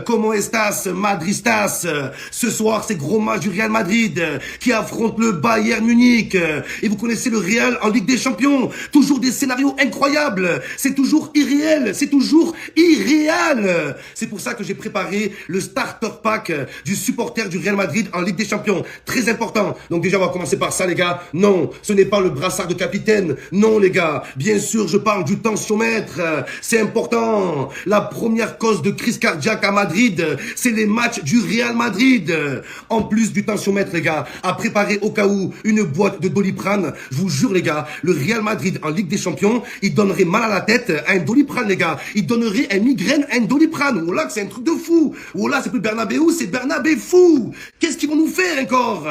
Comment estas, Madristas? Ce soir, c'est gros match du Real Madrid qui affronte le Bayern Munich. Et vous connaissez le Real en Ligue des Champions. Toujours des scénarios incroyables. C'est toujours irréel. C'est toujours irréel. C'est pour ça que j'ai préparé le starter pack du supporter du Real Madrid en Ligue des Champions. Très important. Donc déjà, on va commencer par ça, les gars. Non, ce n'est pas le brassard de capitaine. Non, les gars. Bien sûr, je parle du tensiomètre. C'est important. La première cause de crise cardiaque à Madrid, c'est les matchs du Real Madrid. En plus du tensiomètre, les gars, à préparer au cas où une boîte de Doliprane. Je vous jure, les gars, le Real Madrid en Ligue des Champions, il donnerait mal à la tête à un Doliprane, les gars. Il donnerait un migraine à un Doliprane. Oh là, c'est un truc de fou. Oh là, c'est plus Bernabeu, c'est Bernabé fou. Qu'est-ce qu'ils vont nous faire encore?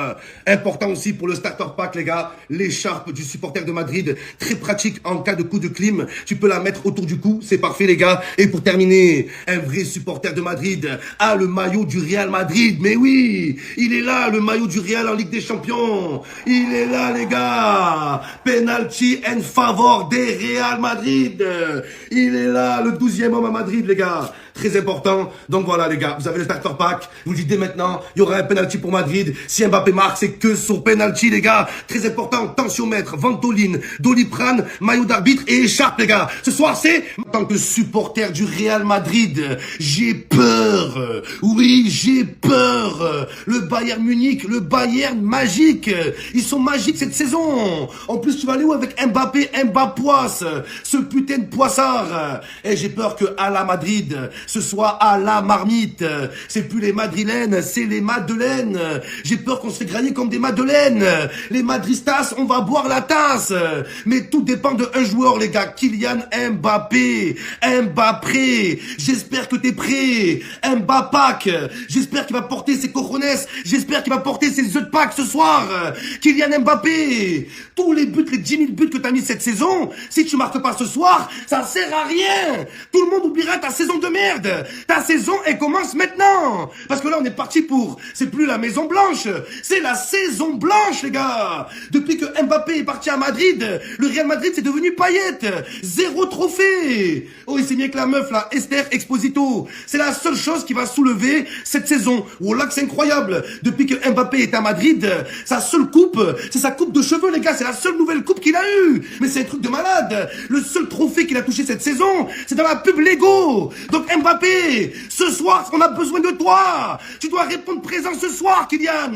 Important aussi pour le starter pack, les gars, l'écharpe du supporter de Madrid. Très pratique en cas de coup de clim. Tu peux la mettre autour du cou, c'est parfait, les gars. Et pour terminer, un vrai supporter de Madrid a le maillot du Real Madrid. Mais oui, il est là, le maillot du Real en Ligue des Champions. Il est là, les gars. Penalty en favor des Real Madrid. Il est là, le 12e homme à Madrid, les gars. Très important. Donc voilà, les gars, vous avez le starter pack. Je vous le dis dès maintenant, il y aura un penalty pour Madrid. Si Mbappé marque, c'est que son penalty, les gars. Très important, tensiomètre, ventoline, Doliprane, maillot d'arbitre et écharpe, les gars. Ce soir, c'est... En tant que supporter du Real Madrid, j'ai peur. Oui, j'ai peur. Le Bayern Munich, le Bayern magique. Ils sont magiques cette saison. En plus, tu vas aller où avec Mbappé, Mbappoisse, ce putain de poissard. Et j'ai peur que à la Madrid, ce soit à la marmite. C'est plus les madrilènes, c'est les madeleines. J'ai peur qu'on se fait grailler comme des madeleines. Les madristas, on va boire la tasse. Mais tout dépend de un joueur, les gars. Kylian Mbappé. Mbappé. J'espère que t'es prêt. Mbappack. J'espère qu'il va porter ses cojones. J'espère qu'il va porter ses œufs de Pâques ce soir. Kylian Mbappé. Tous les buts, les 10 000 buts que t'as mis cette saison, si tu marques pas ce soir, ça sert à rien. Tout le monde oubliera ta saison de merde. Ta saison, elle commence maintenant. Parce que là, on est parti pour... C'est plus la Maison Blanche. C'est la saison blanche, les gars. Depuis que Mbappé est parti à Madrid, le Real Madrid, c'est devenu paillette. 0 trophée. Oh, il s'est mis avec la meuf, là, Esther Exposito. C'est la seule chose qui va soulever cette saison. Oh là, que c'est incroyable. Depuis que Mbappé est à Madrid, sa seule coupe, c'est sa coupe de cheveux, les gars. C'est la seule nouvelle coupe qu'il a eue. Mais c'est un truc de malade. Le seul trophée qu'il a touché cette saison, c'est dans la pub Lego. Donc Mbappé, ce soir, on a besoin de toi. Tu dois répondre présent ce soir, Kylian.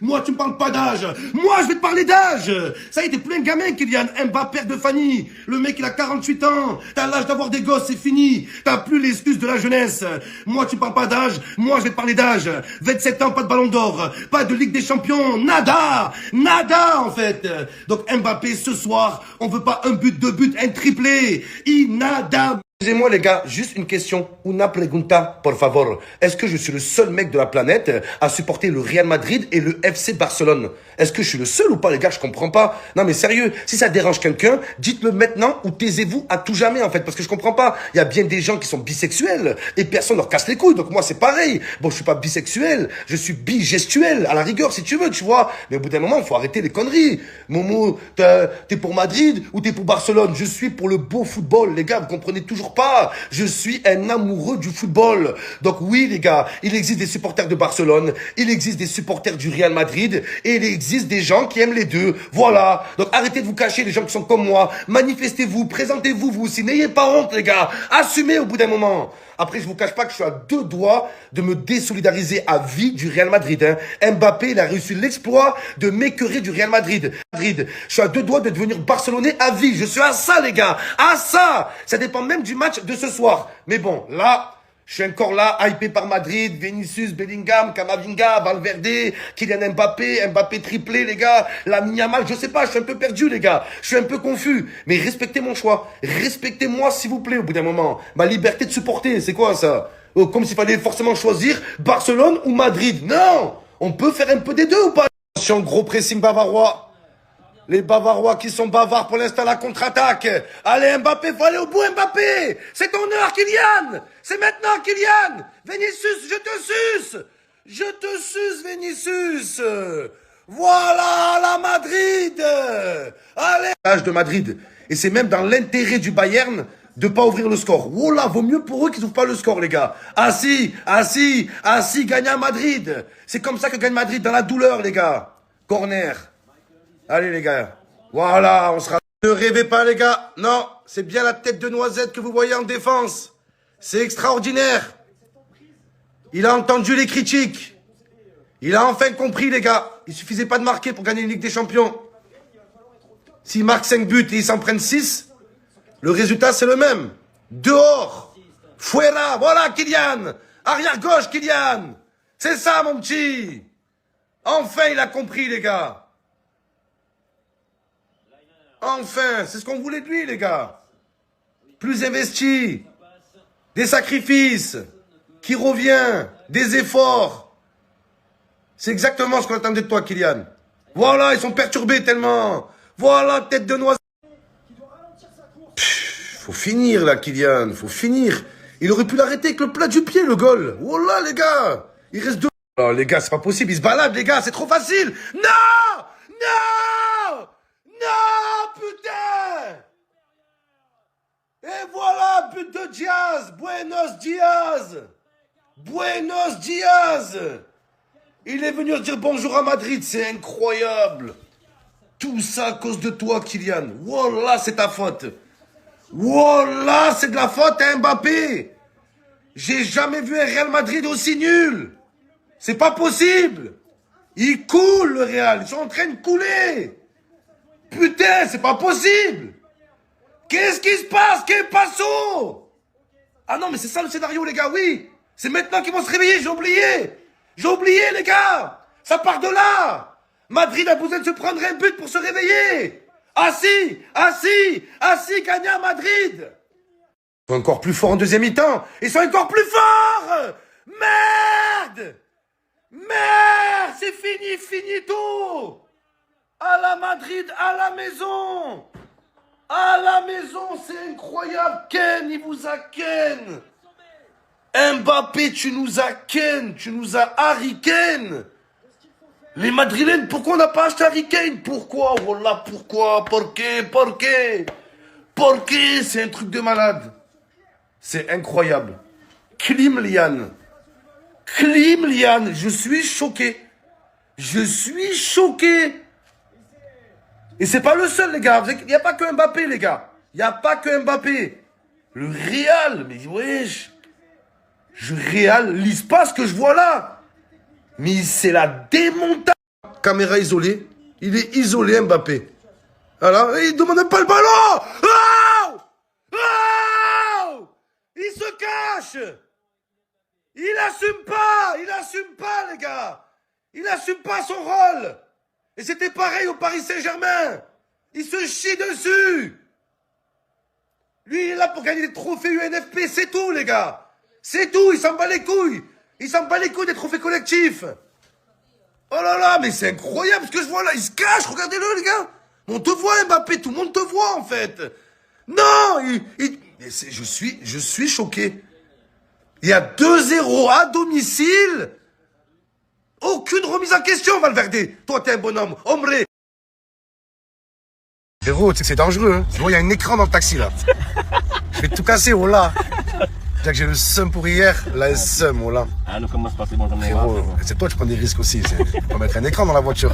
Moi, tu me parles pas d'âge. Moi, je vais te parler d'âge. Ça y est, t'es plus un gamin, Kylian. Mbappé, père de famille. Le mec, il a 48 ans. T'as l'âge d'avoir des gosses, c'est fini. T'as plus l'excuse de la jeunesse. Moi, tu me parles pas d'âge. Moi, je vais te parler d'âge. 27 ans, pas de ballon d'or. Pas de Ligue des Champions. Nada. Nada, en fait. Donc Mbappé, ce soir, on veut pas un but, deux buts, un triplé. Nada. Excusez-moi les gars, juste une question. Una pregunta, por favor. Est-ce que je suis le seul mec de la planète à supporter le Real Madrid et le FC Barcelone? Est-ce que je suis le seul ou pas les gars? Je comprends pas. Non mais sérieux, si ça dérange quelqu'un, dites-le maintenant ou taisez-vous à tout jamais en fait. Parce que je comprends pas. Il y a bien des gens qui sont bisexuels et personne leur casse les couilles. Donc moi c'est pareil. Bon, je suis pas bisexuel, je suis bigestuel à la rigueur si tu veux, tu vois. Mais au bout d'un moment, il faut arrêter les conneries. Momo, t'es pour Madrid ou t'es pour Barcelone? Je suis pour le beau football, les gars, vous comprenez toujours pas. Je suis un amoureux du football. Donc oui, les gars, il existe des supporters de Barcelone, il existe des supporters du Real Madrid, et il existe des gens qui aiment les deux. Voilà. Donc arrêtez de vous cacher, les gens qui sont comme moi. Manifestez-vous, présentez-vous, vous aussi. N'ayez pas honte, les gars. Assumez au bout d'un moment. Après, je vous cache pas que je suis à 2 doigts de me désolidariser à vie du Real Madrid. Mbappé, il a réussi l'exploit de m'écœurer du Real Madrid. Je suis à 2 doigts de devenir Barcelonais à vie. Je suis à ça, les gars. À ça. Ça dépend même du match de ce soir. Mais bon, là... Je suis encore là, hypé par Madrid, Vinicius, Bellingham, Camavinga, Valverde, Kylian Mbappé, Mbappé triplé, les gars, Lamine Yamal, je sais pas, je suis un peu perdu, les gars. Je suis un peu confus. Mais respectez mon choix. Respectez-moi, s'il vous plaît, au bout d'un moment. Ma liberté de supporter, c'est quoi, ça? Comme s'il fallait forcément choisir Barcelone ou Madrid. Non! On peut faire un peu des deux ou pas? Attention, gros pressing bavarois. Les Bavarois qui sont bavards pour l'instant, la contre-attaque. Allez Mbappé, faut aller au bout Mbappé. C'est ton heure Kylian. C'est maintenant Kylian. Vinicius, je te suce. Je te suce Vinicius. Voilà la Madrid. Allez. L'âge de Madrid. Et c'est même dans l'intérêt du Bayern de pas ouvrir le score. Oh là, vaut mieux pour eux qu'ils ouvrent pas le score, les gars. Ah si, gagne à Madrid. C'est comme ça que gagne Madrid, dans la douleur, les gars. Corner. Allez, les gars. Voilà, on sera... Ne rêvez pas, les gars. Non, c'est bien la tête de Noisette que vous voyez en défense. C'est extraordinaire. Il a entendu les critiques. Il a enfin compris, les gars. Il suffisait pas de marquer pour gagner une Ligue des Champions. S'il marque 5 buts et ils s'en prennent 6, le résultat, c'est le même. Dehors. Fuera. Voilà, Kylian. Arrière gauche, Kylian. C'est ça, mon petit. Enfin, il a compris, les gars. Enfin, c'est ce qu'on voulait de lui, les gars. Plus investi. Des sacrifices. Qui revient. Des efforts. C'est exactement ce qu'on attendait de toi, Kylian. Voilà, ils sont perturbés tellement. Voilà, tête de noisette. Faut finir, là, Kylian. Faut finir. Il aurait pu l'arrêter avec le plat du pied, le goal. Voilà, les gars. Il reste deux. Oh, les gars, c'est pas possible. Ils se baladent, les gars. C'est trop facile. Non! Non! Non, putain! Et voilà, but de Diaz. Buenos Diaz. Buenos Diaz. Il est venu dire bonjour à Madrid. C'est incroyable. Tout ça à cause de toi, Kylian. Wallah, c'est ta faute. Wallah, c'est de la faute à Mbappé. J'ai jamais vu un Real Madrid aussi nul. C'est pas possible. Ils coulent, le Real. Ils sont en train de couler. Putain, c'est pas possible. Qu'est-ce qui se passe? Qu'est passo? Ah non, mais c'est ça le scénario, les gars, oui. C'est maintenant qu'ils vont se réveiller, j'ai oublié. J'ai oublié, les gars. Ça part de là. Madrid a besoin de se prendre un but pour se réveiller. Ah si, gagner à Madrid. Ils sont encore plus forts en deuxième mi-temps. Ils sont encore plus forts. Merde. Merde, c'est fini, finito. À la Madrid, à la maison. À la maison, c'est incroyable. Ken, il vous a ken. Mbappé, tu nous as ken. Tu nous as Harry Kane. Les Madrilènes, pourquoi on n'a pas acheté Harry Kane? Pourquoi? Voilà, pourquoi? Porqué? C'est un truc de malade. C'est incroyable. Klimlian, je suis choqué. Et c'est pas le seul, les gars. Il n'y a pas que Mbappé, les gars. Il n'y a pas que Mbappé. Le Real, mais wesh. Je réalise pas ce que je vois là. Mais c'est la démontage. Caméra isolée. Il est isolé, Mbappé. Voilà. Et il ne demande pas le ballon. Oh! Oh! Il se cache. Il assume pas, les gars. Il assume pas son rôle. Et c'était pareil au Paris Saint-Germain. Il se chie dessus. Lui, il est là pour gagner des trophées UNFP, c'est tout, les gars. C'est tout, il s'en bat les couilles. Il s'en bat les couilles des trophées collectifs. Oh là là, mais c'est incroyable ce que je vois là. Il se cache, regardez-le, les gars. On te voit, Mbappé, tout le monde te voit, en fait. Non, je suis choqué. Il y a 2-0 à domicile. Aucune remise en question, Valverde. Toi, t'es un bonhomme. Hombre. Frérot, tu sais que c'est dangereux, hein. Tu vois, il y a un écran dans le taxi, là. Je vais tout casser, oh là. Déjà que j'ai le seum pour hier, là, le seum, oh là. Ah, nous commence par ces bons Frérot, c'est toi, tu prends des risques aussi. On va mettre un écran dans la voiture.